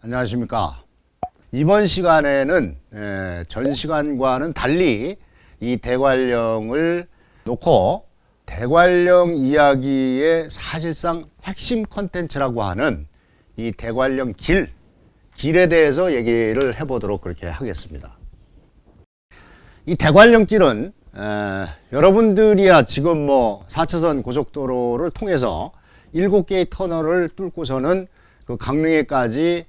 안녕하십니까. 이번 시간에는 전 시간과는 달리 이 대관령을 놓고 대관령 이야기의 사실상 핵심 컨텐츠라고 하는 이 대관령 길에 대해서 얘기를 해보도록 그렇게 하겠습니다. 이 대관령 길은 여러분들이야 지금 뭐 4차선 고속도로를 통해서 7개의 터널을 뚫고서는 그 강릉에까지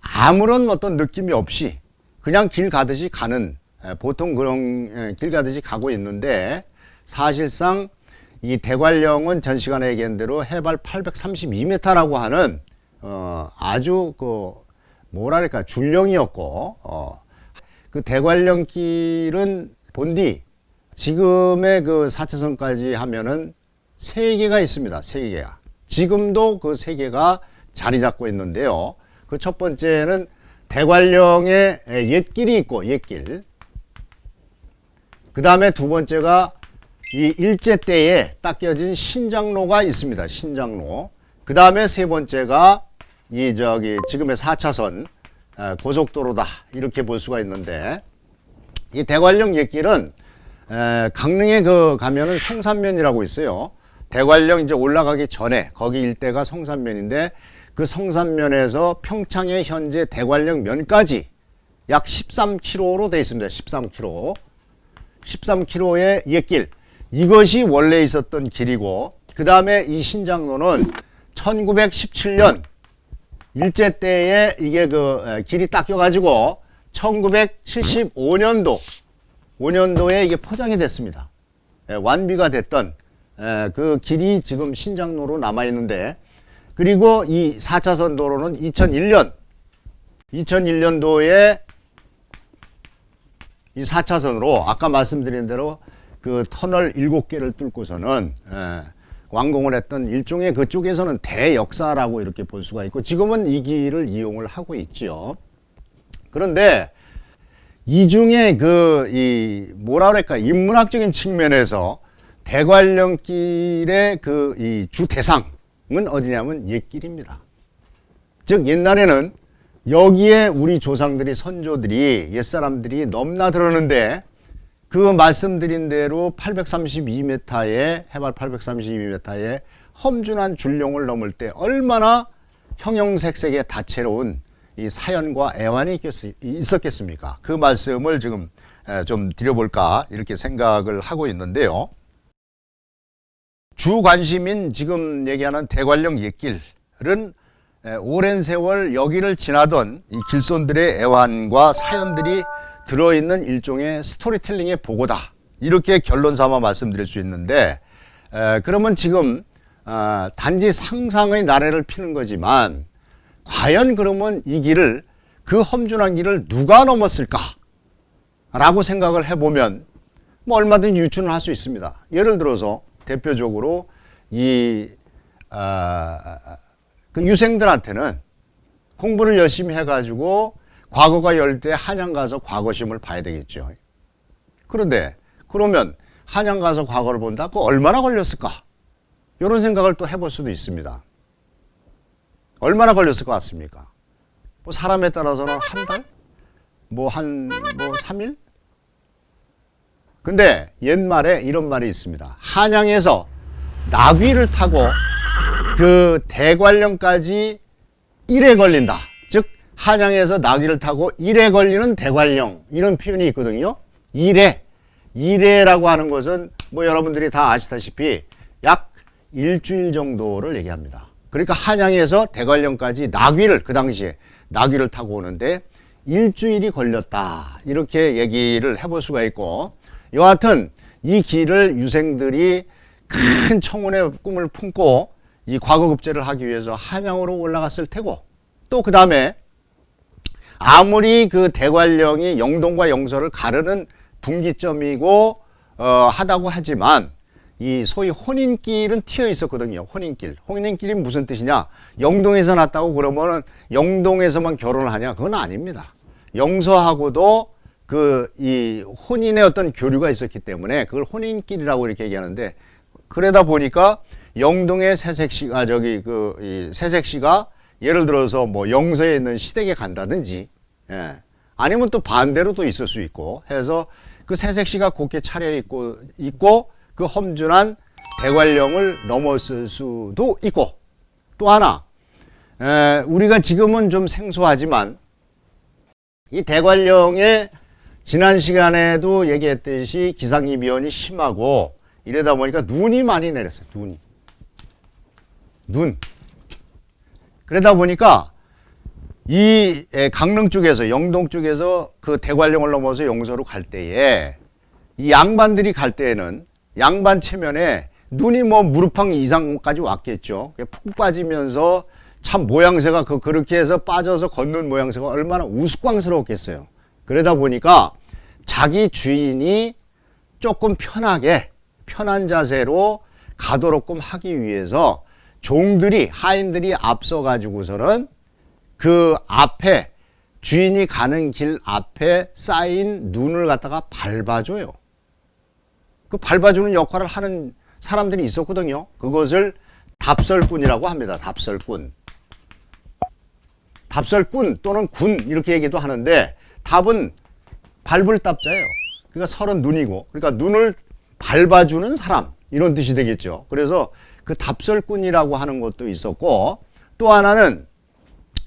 아무런 어떤 느낌이 없이 그냥 길 가듯이 가는, 보통 그런 길 가듯이 가고 있는데, 사실상 이 대관령은 전 시간에 얘기한 대로 해발 832m라고 하는 아주 그 뭐랄까 줄령이었고, 그 대관령 길은 본디 지금의 그 4차선까지 하면은 3개가 있습니다. 3개가. 지금도 그 3개가 자리 잡고 있는데요. 그 첫 번째는 대관령에 옛길이 있고, 옛길. 그 다음에 두 번째가 이 일제때에 딱 껴진 신장로가 있습니다. 신장로. 그 다음에 세 번째가 이 지금의 4차선 고속도로다, 이렇게 볼 수가 있는데, 이 대관령 옛길은 강릉에 가면은 성산면이라고 있어요. 대관령 이제 올라가기 전에 거기 일대가 성산면인데, 그 성산면에서 평창의 현재 대관령 면까지 약 13km로 되어 있습니다. 13km. 13km의 옛길. 이것이 원래 있었던 길이고, 그 다음에 이 신장로는 1917년 일제 때에 이게 길이 닦여가지고 1975년도에 이게 포장이 됐습니다. 완비가 됐던 그 길이 지금 신장로로 남아있는데, 그리고 이 4차선 도로는 2001년도에 이 4차선으로 아까 말씀드린 대로 그 터널 7개를 뚫고서는 완공을 했던 일종의, 그쪽에서는 대역사라고 이렇게 볼 수가 있고, 지금은 이 길을 이용을 하고 있지요. 그런데 이 중에 뭐라 그럴까, 인문학적인 측면에서 대관령길의 이 주 대상은 어디냐면 옛길입니다. 즉 옛날에는 여기에 우리 조상들이, 선조들이, 옛사람들이 넘나들었는데, 그 말씀드린 대로 832m의 해발 832m의 험준한 줄령을 넘을 때 얼마나 형형색색의 다채로운 이 사연과 애환이 있었겠습니까? 그 말씀을 지금 좀 드려볼까 이렇게 생각을 하고 있는데요. 주 관심인 지금 얘기하는 대관령 옛길은 오랜 세월 여기를 지나던 이 길손들의 애환과 사연들이 들어있는 일종의 스토리텔링의 보고다, 이렇게 결론 삼아 말씀드릴 수 있는데, 그러면 지금 단지 상상의 나래를 피는 거지만, 과연 그러면 이 길을, 그 험준한 길을 누가 넘었을까 라고 생각을 해보면 뭐 얼마든지 유추는 할 수 있습니다. 예를 들어서 대표적으로 그 유생들한테는 공부를 열심히 해가지고 과거가 열 때 한양 가서 과거심을 봐야 되겠죠. 그런데 그러면 한양 가서 과거를 본다? 그거 얼마나 걸렸을까? 이런 생각을 또 해볼 수도 있습니다. 얼마나 걸렸을 것 같습니까? 뭐 사람에 따라서는 한 달? 뭐 3일? 근데 옛말에 이런 말이 있습니다. 한양에서 나귀를 타고 그 대관령까지 1회 걸린다. 즉 한양에서 나귀를 타고 1회 걸리는 대관령, 이런 표현이 있거든요. 1회라고 하는 것은 뭐 여러분들이 다 아시다시피 약 일주일 정도를 얘기합니다. 그러니까 한양에서 대관령까지 그 당시에 나귀를 타고 오는데 일주일이 걸렸다, 이렇게 얘기를 해볼 수가 있고, 여하튼 이 길을 유생들이 큰 청운의 꿈을 품고 이 과거급제를 하기 위해서 한양으로 올라갔을 테고, 또 그 다음에 아무리 그 대관령이 영동과 영서를 가르는 분기점이고 하다고 하지만, 이 소위 혼인길은 튀어 있었거든요. 혼인길이 무슨 뜻이냐? 영동에서 났다고 그러면은 영동에서만 결혼을 하냐? 그건 아닙니다. 영서하고도 이 혼인의 어떤 교류가 있었기 때문에 그걸 혼인길이라고 이렇게 얘기하는데, 그러다 보니까 영동의 새색시가 새색시가 예를 들어서 뭐 영서에 있는 시댁에 간다든지, 예. 아니면 또 반대로 또 있을 수 있고 해서 그 새색시가 곱게 차려있고 그 험준한 대관령을 넘었을 수도 있고, 또 하나 우리가 지금은 좀 생소하지만 이 대관령에 지난 시간에도 얘기했듯이 기상이변이 심하고 이러다 보니까 눈이 많이 내렸어요. 눈. 그러다 보니까 이 강릉 쪽에서, 영동 쪽에서 그 대관령을 넘어서 용서로 갈 때에 이 양반들이 갈 때에는 양반 체면에 눈이 뭐 무릎팍 이상까지 왔겠죠. 푹 빠지면서 참 모양새가 그렇게 해서 빠져서 걷는 모양새가 얼마나 우스꽝스러웠겠어요. 그러다 보니까 자기 주인이 조금 편한 자세로 가도록끔 하기 위해서 종들이, 하인들이 앞서 가지고서는 그 앞에, 주인이 가는 길 앞에 쌓인 눈을 갖다가 밟아줘요. 그 밟아주는 역할을 하는 사람들이 있었거든요. 그것을 답설꾼이라고 합니다. 답설꾼 또는 군 이렇게 얘기도 하는데, 답은 밟을 답자예요. 그러니까 설은 눈이고, 그러니까 눈을 밟아주는 사람 이런 뜻이 되겠죠. 그래서 그 답설꾼이라고 하는 것도 있었고, 또 하나는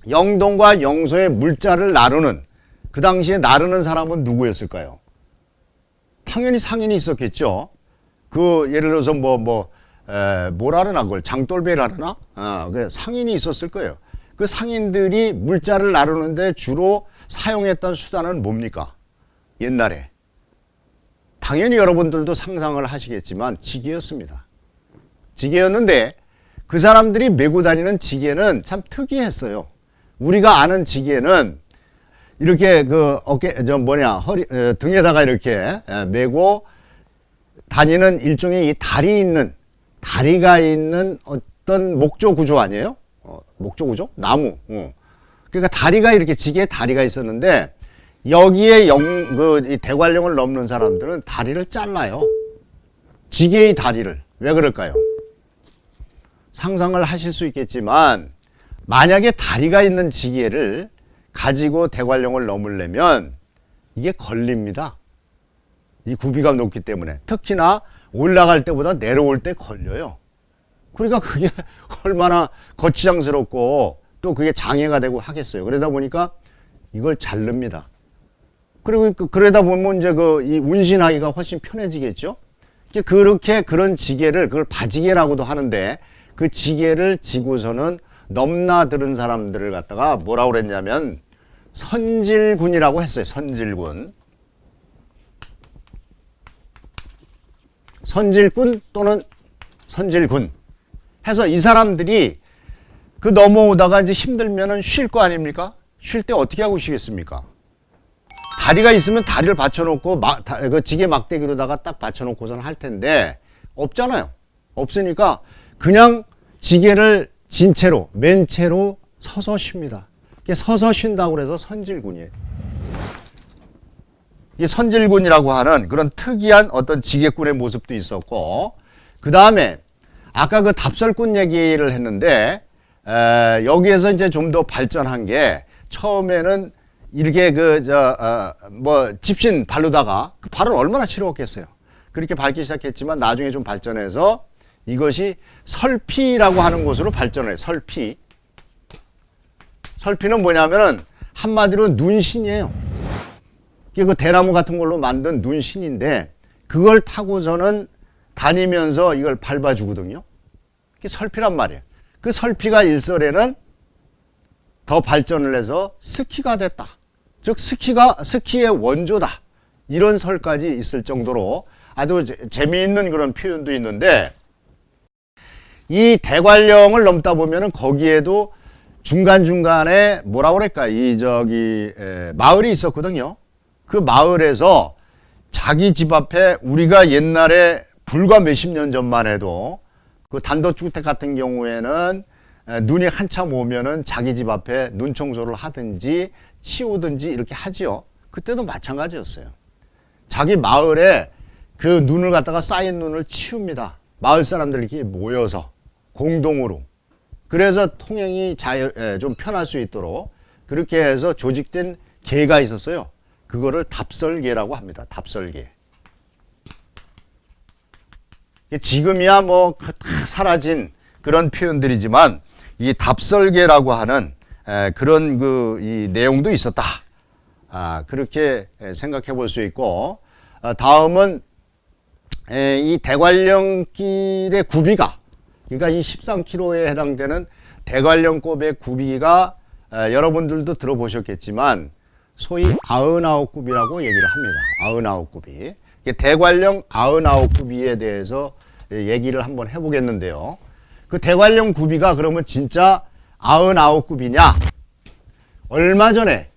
영동과 영서의 물자를 나르는, 그 당시에 나르는 사람은 누구였을까요? 당연히 상인이 있었겠죠. 그 예를 들어서 뭐라나 그걸 장돌배라나 그 상인이 있었을 거예요. 그 상인들이 물자를 나르는데 주로 사용했던 수단은 뭡니까? 옛날에 당연히 여러분들도 상상을 하시겠지만 지게였습니다. 지게였는데 그 사람들이 메고 다니는 지게는 참 특이했어요. 우리가 아는 지게는 이렇게 그 허리 등에다가 이렇게 메고 다니는 일종의 이 다리가 있는 어떤 목조 구조 아니에요? 목조 구조? 나무. 그러니까 다리가 이렇게 지게에 다리가 있었는데 여기에 이 대관령을 넘는 사람들은 다리를 잘라요. 지게의 다리를. 왜 그럴까요? 상상을 하실 수 있겠지만 만약에 다리가 있는 지게를 가지고 대관령을 넘으려면 이게 걸립니다. 이 구비가 높기 때문에. 특히나 올라갈 때보다 내려올 때 걸려요. 그러니까 그게 얼마나 거치장스럽고 또 그게 장애가 되고 하겠어요. 그러다 보니까 이걸 자릅니다. 그리고 그러다 보면 이제 이 운신하기가 훨씬 편해지겠죠. 그렇게 그런 지게를, 그걸 바지게라고도 하는데 그 지게를 지고서는 넘나드는 사람들을 갖다가 뭐라고 그랬냐면 선질군이라고 했어요. 선질군 또는 선질군 해서 이 사람들이 그 넘어오다가 이제 힘들면은 쉴 거 아닙니까? 쉴 때 어떻게 하고 쉬겠습니까? 다리가 있으면 다리를 받쳐놓고 그 지게 막대기로다가 딱 받쳐놓고서는 할 텐데 없잖아요. 없으니까 그냥 지게를 진채로, 맨채로 서서 쉽니다. 서서 쉰다고 그래서 선질군이에요. 이 선질군이라고 하는 그런 특이한 어떤 지게꾼의 모습도 있었고, 그 다음에 아까 그 답설꾼 얘기를 했는데 여기에서 이제 좀 더 발전한 게, 처음에는 이렇게 집신 바르다가 그 발은 얼마나 싫었겠어요. 그렇게 밟기 시작했지만 나중에 좀 발전해서 이것이 설피라고 하는 곳으로 발전해요. 설피는 뭐냐면은 한마디로 눈신이에요. 그 대나무 같은 걸로 만든 눈신인데 그걸 타고서는 다니면서 이걸 밟아주거든요. 그게 설피란 말이에요. 그 설피가 일설에는 더 발전을 해서 스키가 됐다. 즉 스키의 원조다. 이런 설까지 있을 정도로 아주 재미있는 그런 표현도 있는데, 이 대관령을 넘다 보면은 거기에도 중간중간에 뭐라고 그럴까, 마을이 있었거든요. 그 마을에서 자기 집 앞에, 우리가 옛날에 불과 몇십 년 전만 해도 그 단독주택 같은 경우에는 눈이 한참 오면은 자기 집 앞에 눈 청소를 하든지 치우든지 이렇게 하지요. 그때도 마찬가지였어요. 자기 마을에 그 눈을 갖다가 쌓인 눈을 치웁니다. 마을 사람들이 이렇게 모여서 공동으로. 그래서 통행이 좀 편할 수 있도록 그렇게 해서 조직된 개가 있었어요. 그거를 답설개라고 합니다. 답설개. 지금이야 뭐 다 사라진 그런 표현들이지만 이 답설개라고 하는 그런 이 내용도 있었다. 그렇게 생각해 볼 수 있고, 다음은 이 대관령길의 구비가, 그러니까 이 13km에 해당되는 대관령급의 구비가 여러분들도 들어보셨겠지만 소위 99굽이라고 얘기를 합니다. 99굽이. 대관령 99굽이에 대해서 얘기를 한번 해보겠는데요. 그 대관령 구비가 그러면 진짜 99굽이냐? 얼마 전에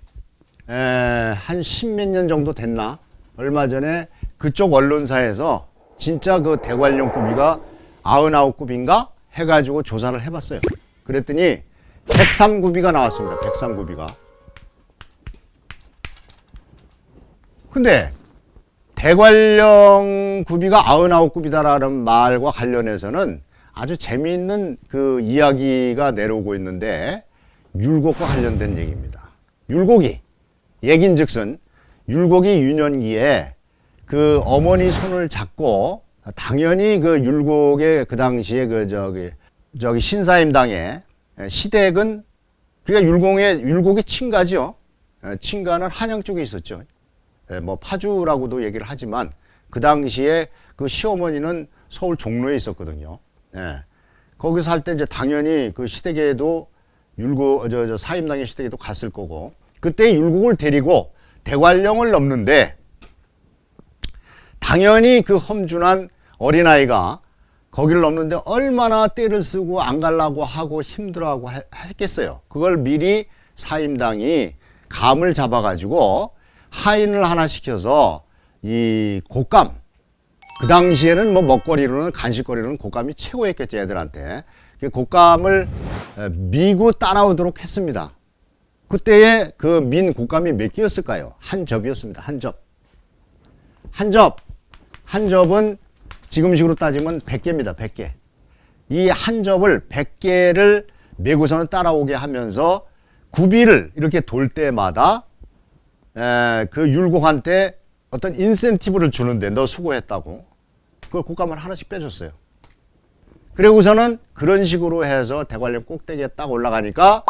한 10몇 년 정도 됐나? 얼마 전에 그쪽 언론사에서 진짜 그 대관령 구비가 99굽인가? 해가지고 조사를 해봤어요. 그랬더니 103굽이가 나왔습니다. 103굽이가. 근데 대관령 구비가 99굽이다라는 말과 관련해서는 아주 재미있는 그 이야기가 내려오고 있는데 율곡과 관련된 얘기입니다. 율곡이 얘긴즉슨 율곡이 유년기에 그 어머니 손을 잡고 당연히 그 율곡의 그 당시에 그 저기 신사임당의 시댁은 그러니까 율곡의 친가죠. 친가는 한양 쪽에 있었죠. 뭐 파주라고도 얘기를 하지만 그 당시에 그 시어머니는 서울 종로에 있었거든요. 거기서 할 때 이제 당연히 그 시댁에도 율곡 사임당의 시댁에도 갔을 거고 그때 율곡을 데리고 대관령을 넘는데 당연히 그 험준한 어린아이가 거기를 넘는데 얼마나 떼를 쓰고 안 가려고 하고 힘들어하고 했겠어요. 그걸 미리 사임당이 감을 잡아가지고 하인을 하나 시켜서 이 곶감, 그 당시에는 뭐 먹거리로는 간식거리로는 곶감이 최고였겠죠. 애들한테 그 곶감을 미고 따라오도록 했습니다. 그때의 그 민 곶감이 몇 개였을까요? 한 접이었습니다. 한 접. 한 접은 지금식으로 따지면 100개입니다. 100개. 이 한 접을 100개를 메고서는 따라오게 하면서 구비를 이렇게 돌 때마다 그 율곡한테 어떤 인센티브를 주는데 너 수고했다고 그걸 곶감을 하나씩 빼줬어요. 그리고서는 그런 식으로 해서 대관령 꼭대기에 딱 올라가니까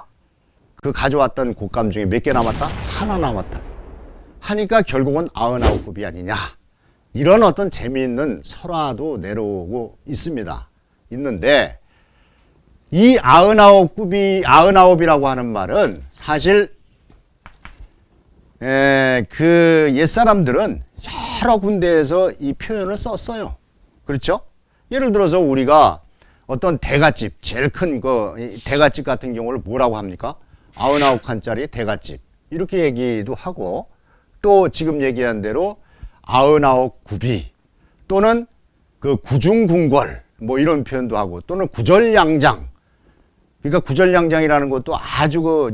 그 가져왔던 곶감 중에 몇 개 남았다? 하나 남았다. 하니까 결국은 99굽이 아니냐. 이런 어떤 재미있는 설화도 내려오고 있습니다. 있는데 이 99이라고 하는 말은 사실 그 옛사람들은 여러 군데에서 이 표현을 썼어요. 그렇죠? 예를 들어서 우리가 어떤 대갓집, 제일 큰 대갓집 같은 경우를 뭐라고 합니까? 99칸짜리 대갓집. 이렇게 얘기도 하고, 또 지금 얘기한 대로 99굽이, 또는 그 구중궁궐, 뭐 이런 표현도 하고, 또는 구절양장. 그러니까 구절양장이라는 것도 아주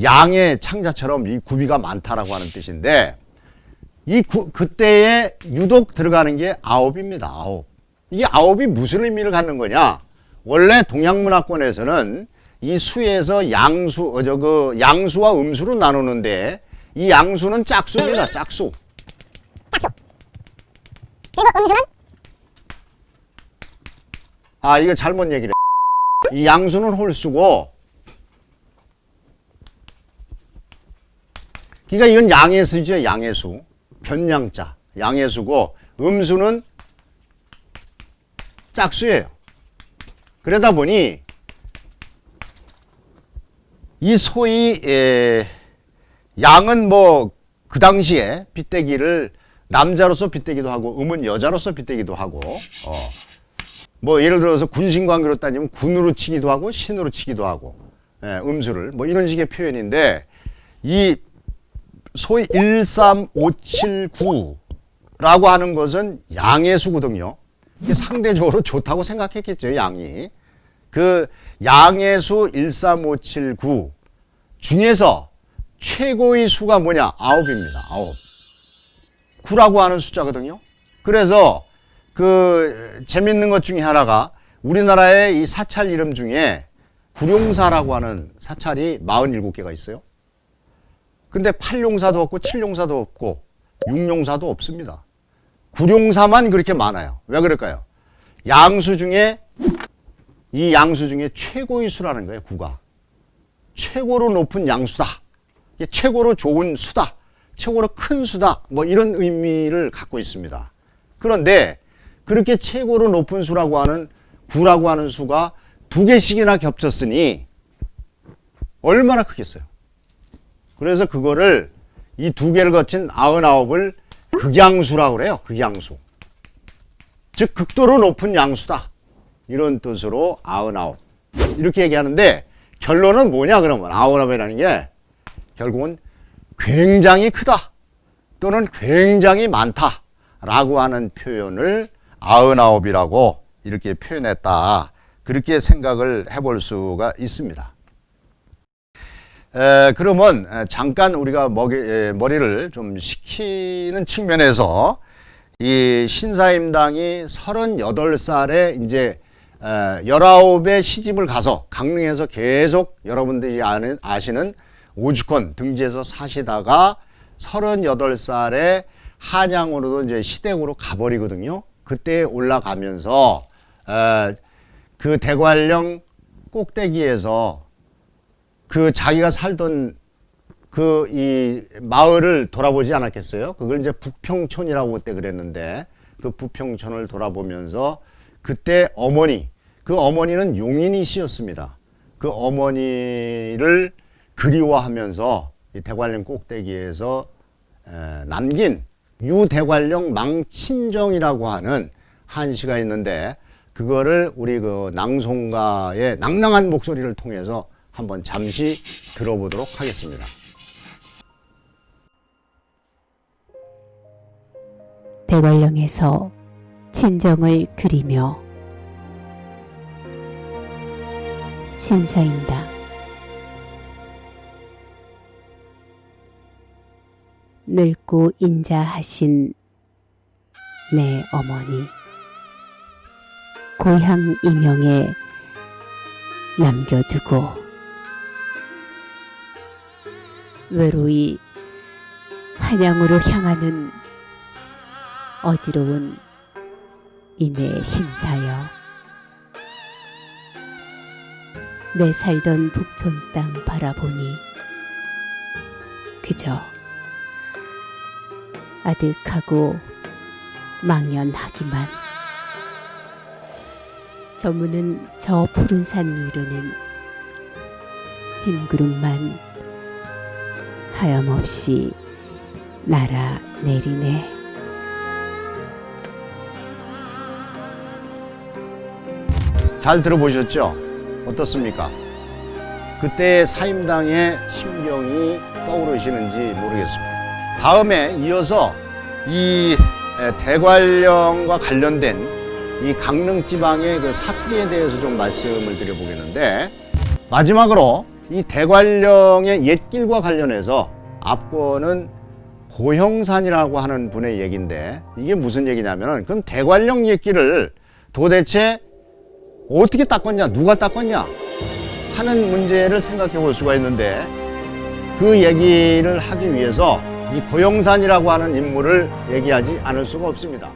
양의 창자처럼 이 구비가 많다라고 하는 뜻인데, 그때에 유독 들어가는 게 9입니다. 9. 이게 9이 무슨 의미를 갖는 거냐? 원래 동양문화권에서는 이 수에서 양수와 음수로 나누는데, 이 양수는 짝수입니다. 짝수. 그리고 음수는? 이거 잘못 얘기를 해. 이 양수는 홀수고, 그러니까 이건 양의 수죠. 양의 수. 변양자. 양의 수고, 음수는 짝수예요. 그러다 보니 이 소위 양은 뭐 그 당시에 빗대기를 남자로서 빗대기도 하고 음은 여자로서 빗대기도 하고 뭐 예를 들어서 군신관계로 따지면 군으로 치기도 하고 신으로 치기도 하고 음수를 뭐 이런 식의 표현인데 이 소위 13579라고 하는 것은 양의 수거든요. 이게 상대적으로 좋다고 생각했겠죠. 양이. 그 양의 수 13579 중에서 최고의 수가 뭐냐? 9입니다. 9. 9라고 하는 숫자거든요. 그래서 그 재밌는 것 중에 하나가 우리나라의 이 사찰 이름 중에 구룡사라고 하는 사찰이 47개가 있어요. 근데 8용사도 없고 7용사도 없고 6용사도 없습니다. 구룡사만 그렇게 많아요. 왜 그럴까요? 양수 중에 이 양수 중에 최고의 수라는 거예요. 구가 최고로 높은 양수다, 이게 최고로 좋은 수다, 최고로 큰 수다, 뭐 이런 의미를 갖고 있습니다. 그런데 그렇게 최고로 높은 수라고 하는 구라고 하는 수가 2개씩이나 겹쳤으니 얼마나 크겠어요. 그래서 그거를 이 2개를 거친 99을 극양수라고 그래요. 극양수. 즉 극도로 높은 양수다, 이런 뜻으로 99 이렇게 얘기하는데, 결론은 뭐냐 그러면 99이라는 게 결국은 굉장히 크다 또는 굉장히 많다 라고 하는 표현을 99이라고 이렇게 표현했다, 그렇게 생각을 해볼 수가 있습니다. 그러면 잠깐 우리가 머리를 좀 식히는 측면에서 이 신사임당이 38살에 이제 19의 시집을 가서 강릉에서 계속 여러분들이 아시는 오죽헌 등지에서 사시다가 38살에 한양으로도 이제 시댁으로 가버리거든요. 그때 올라가면서 그 대관령 꼭대기에서 그 자기가 살던 그 이 마을을 돌아보지 않았겠어요? 그걸 이제 북평촌이라고 그때 그랬는데, 그 북평촌을 돌아보면서 그때 그 어머니는 용인이 씨였습니다. 그 어머니를 그리워하면서 이 대관령 꼭대기에서 남긴 유대관령 망친정이라고 하는 한시가 있는데, 그거를 우리 그 낭송가의 낭낭한 목소리를 통해서 한번 잠시 들어보도록 하겠습니다. 대관령에서 친정을 그리며 신사임당. 늙고 인자하신 내 어머니, 고향 이명에 남겨두고 외로이 한양으로 향하는 어지러운 이내 심사여, 내 살던 북촌 땅 바라보니 그저 아득하고 망연하기만. 저무는 저 푸른 산 위로는 흰 구름만 하염없이 날아내리네. 잘 들어보셨죠? 어떻습니까? 그때 사임당의 심경이 떠오르시는지 모르겠습니다. 다음에 이어서 이 대관령과 관련된 이 강릉 지방의 그 사투리에 대해서 좀 말씀을 드려보겠는데, 마지막으로 이 대관령의 옛길과 관련해서 앞거는 고형산이라고 하는 분의 얘기인데, 이게 무슨 얘기냐면은, 그럼 대관령 옛길을 도대체 어떻게 닦았냐, 누가 닦았냐 하는 문제를 생각해 볼 수가 있는데, 그 얘기를 하기 위해서 이 고형산이라고 하는 인물을 얘기하지 않을 수가 없습니다.